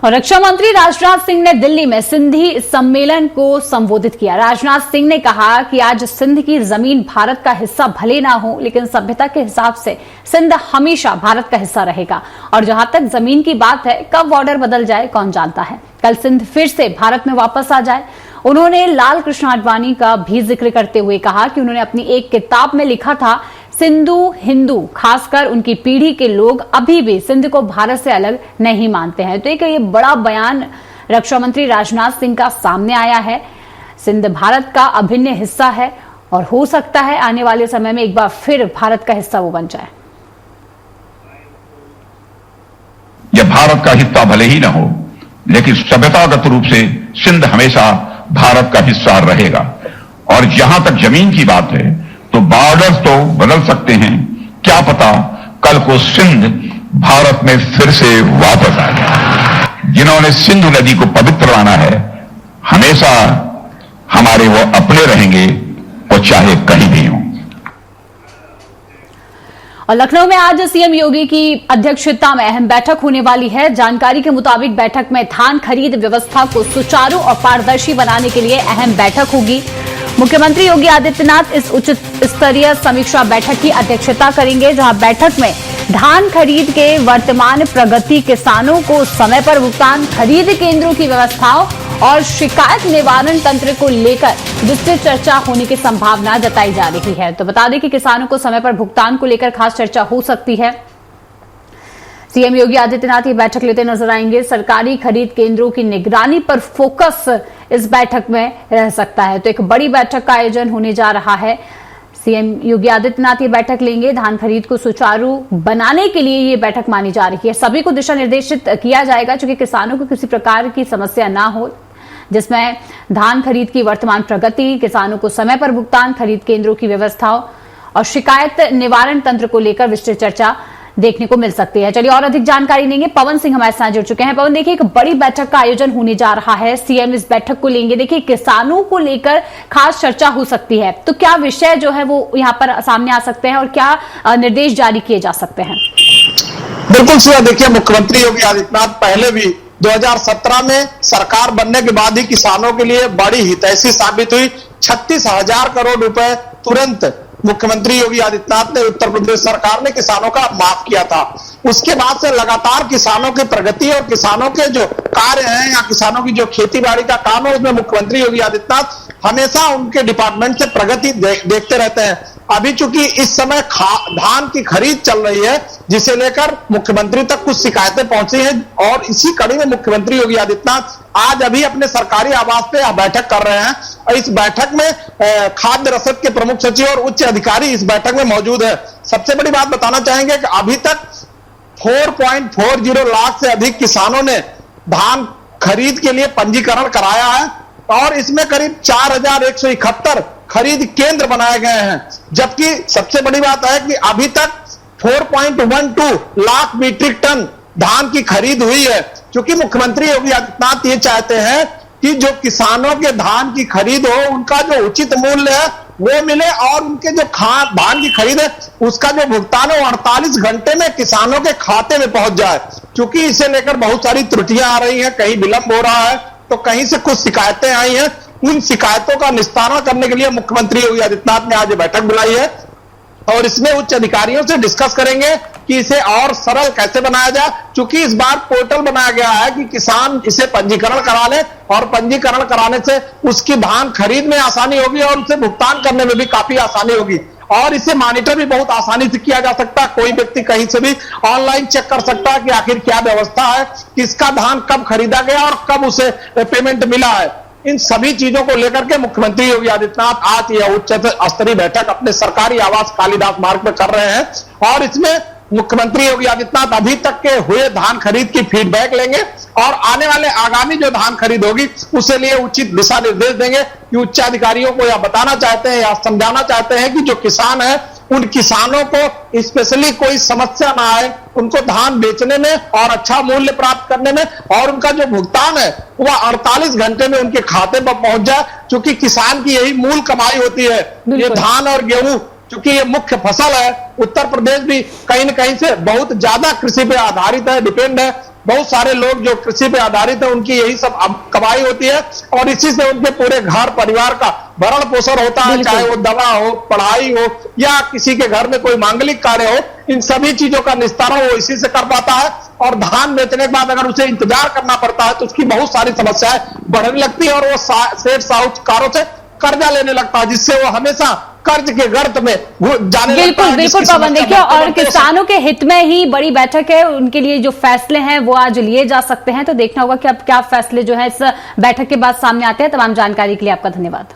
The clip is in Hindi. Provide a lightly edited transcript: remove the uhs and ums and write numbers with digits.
और रक्षा मंत्री राजनाथ सिंह ने दिल्ली में सिंधी सम्मेलन को संबोधित किया। राजनाथ सिंह ने कहा कि आज सिंध की जमीन भारत का हिस्सा भले ना हो, लेकिन सभ्यता के हिसाब से सिंध हमेशा भारत का हिस्सा रहेगा। और जहां तक जमीन की बात है, कब बॉर्डर बदल जाए कौन जानता है, कल सिंध फिर से भारत में वापस आ जाए। उन्होंने लाल कृष्ण आडवाणी का भी जिक्र करते हुए कहा कि उन्होंने अपनी एक किताब में लिखा था, सिंधु हिंदू, खासकर उनकी पीढ़ी के लोग अभी भी सिंध को भारत से अलग नहीं मानते हैं। तो एक ये बड़ा बयान रक्षा मंत्री राजनाथ सिंह का सामने आया है। सिंध भारत का अभिन्न हिस्सा है और हो सकता है आने वाले समय में एक बार फिर भारत का हिस्सा वो बन जाए। यह भारत का हिस्सा भले ही ना हो, लेकिन सभ्यतागत रूप से सिंध हमेशा भारत का हिस्सा रहेगा। और जहां तक जमीन की बात है, तो बॉर्डर्स तो बदल सकते हैं, क्या पता कल को सिंध भारत में फिर से वापस आ जाए। जिन्होंने सिंधु नदी को पवित्र माना है, हमेशा हमारे वो अपने रहेंगे, वो चाहे कहीं भी हों। और लखनऊ में आज सीएम योगी की अध्यक्षता में अहम बैठक होने वाली है। जानकारी के मुताबिक बैठक में धान खरीद व्यवस्था को सुचारू और पारदर्शी बनाने के लिए अहम बैठक होगी। मुख्यमंत्री योगी आदित्यनाथ इस उच्च स्तरीय समीक्षा बैठक की अध्यक्षता करेंगे, जहां बैठक में धान खरीद के वर्तमान प्रगति, किसानों को समय पर भुगतान, खरीद केंद्रों की व्यवस्थाओं और शिकायत निवारण तंत्र को लेकर विस्तृत चर्चा होने की संभावना जताई जा रही है। तो बता दें कि किसानों को समय पर भुगतान को लेकर खास चर्चा हो सकती है। सीएम योगी आदित्यनाथ ये बैठक लेते नजर आएंगे। सरकारी खरीद केंद्रों की निगरानी पर फोकस इस बैठक में रह सकता है। तो एक बड़ी बैठक का आयोजन होने जा रहा है। सीएम योगी आदित्यनाथ ये बैठक लेंगे। धान खरीद को सुचारू बनाने के लिए ये बैठक मानी जा रही है। सभी को दिशा निर्देशित किया जाएगा, क्योंकि किसानों को किसी प्रकार की समस्या ना हो, जिसमें धान खरीद की वर्तमान प्रगति, किसानों को समय पर भुगतान, खरीद केंद्रों की व्यवस्थाओं और शिकायत निवारण तंत्र को लेकर विस्तृत चर्चा देखने को मिल सकती है। चलिए और अधिक जानकारी लेंगे। पवन सिंह हमारे साथ जुड़ चुके हैं। पवन, देखिए एक बड़ी बैठक का आयोजन होने जा रहा है। सीएम इस बैठक को लेंगे। देखिए किसानों को लेकर खास चर्चा हो सकती है, तो क्या विषय जो है वो यहाँ पर सामने आ सकते हैं और क्या निर्देश जारी किए जा सकते हैं? बिल्कुल सर, देखिए मुख्यमंत्री योगी आदित्यनाथ पहले भी 2017 में सरकार बनने के बाद ही किसानों के लिए बड़ी हितैषी साबित हुई। 36,000 करोड़ रुपए तुरंत मुख्यमंत्री योगी आदित्यनाथ ने, उत्तर प्रदेश सरकार ने किसानों का माफ किया था। उसके बाद से लगातार किसानों की प्रगति और किसानों के जो कार्य हैं या किसानों की जो खेती बाड़ी का काम है, उसमें मुख्यमंत्री योगी आदित्यनाथ हमेशा उनके डिपार्टमेंट से प्रगति देखते रहते हैं। अभी चूंकि इस समय धान की खरीद चल रही है, जिसे लेकर मुख्यमंत्री तक कुछ शिकायतें पहुंची हैं, और इसी कड़ी में मुख्यमंत्री योगी आदित्यनाथ आज अभी अपने सरकारी आवास पे बैठक कर रहे हैं। और इस बैठक में खाद्य रसद के प्रमुख सचिव और उच्च अधिकारी इस बैठक में मौजूद है। सबसे बड़ी बात बताना चाहेंगे कि अभी तक 4.40 लाख से अधिक किसानों ने धान खरीद के लिए पंजीकरण कराया है, और इसमें करीब 4,171 खरीद केंद्र बनाए गए हैं। जबकि सबसे बड़ी बात है कि अभी तक 4.12 लाख मीट्रिक टन धान की खरीद हुई है। क्योंकि मुख्यमंत्री योगी आदित्यनाथ ये चाहते हैं कि जो किसानों के धान की खरीद हो, उनका जो उचित मूल्य है वो मिले, और उनके जो धान की खरीद है उसका जो भुगतान है 48 घंटे में किसानों के खाते में पहुंच जाए। क्योंकि इसे लेकर बहुत सारी त्रुटियां आ रही हैं, कहीं विलंब हो रहा है, तो कहीं से कुछ शिकायतें आई हैं। उन शिकायतों का निस्तारण करने के लिए मुख्यमंत्री योगी आदित्यनाथ ने आज बैठक बुलाई है, और इसमें उच्च अधिकारियों से डिस्कस करेंगे कि इसे और सरल कैसे बनाया जाए। क्योंकि इस बार पोर्टल बनाया गया है कि किसान इसे पंजीकरण करा ले, और पंजीकरण कराने से उसकी धान खरीद में आसानी होगी और उसे भुगतान करने में भी काफी आसानी होगी। और इसे मॉनिटर भी बहुत आसानी से किया जा सकता है। कोई व्यक्ति कहीं से भी ऑनलाइन चेक कर सकता है कि आखिर क्या व्यवस्था है, किसका धान कब खरीदा गया और कब उसे पेमेंट मिला है। इन सभी चीजों को लेकर के मुख्यमंत्री योगी आदित्यनाथ आज यह उच्च स्तरीय बैठक अपने सरकारी आवास कालिदास मार्ग में कर रहे हैं, और इसमें मुख्यमंत्री योगी आदित्यनाथ अभी तक के हुए धान खरीद की फीडबैक लेंगे, और आने वाले आगामी जो धान खरीद होगी उसके लिए उचित दिशा निर्देश देंगे। कि उच्च अधिकारियों को यह बताना चाहते हैं या समझाना चाहते हैं कि जो किसान है, उन किसानों को स्पेशली कोई समस्या ना आए, उनको धान बेचने में और अच्छा मूल्य प्राप्त करने में, और उनका जो भुगतान है वह 48 घंटे में उनके खाते पर पहुंच जाए। क्योंकि किसान की यही मूल कमाई होती है, ये धान और गेहूं। क्योंकि ये मुख्य फसल है, उत्तर प्रदेश भी कहीं न कहीं से बहुत ज्यादा कृषि पे आधारित है, डिपेंड है। बहुत सारे लोग जो कृषि पे आधारित है उनकी यही सब कमाई होती है और इसी से उनके पूरे घर परिवार का भरण पोषण होता है, चाहे वो दवा हो, पढ़ाई हो या किसी के घर में कोई मांगलिक कार्य हो, इन सभी चीजों का निस्तारण वो इसी से कर पाता है। और धान बेचने के बाद अगर उसे इंतजार करना पड़ता है तो उसकी बहुत सारी समस्याएं बढ़ने लगती है और वो सेठ साहूकारों से कर्जा लेने लगता है, जिससे वो हमेशा कर्ज के गर्त में जाने लगता है। बिल्कुल पवन, देखिए, और किसानों के हित में ही बड़ी बैठक है, उनके लिए जो फैसले हैं वो आज लिए जा सकते हैं, तो देखना होगा कि अब क्या फैसले जो है इस बैठक के बाद सामने आते हैं। तमाम जानकारी के लिए आपका धन्यवाद।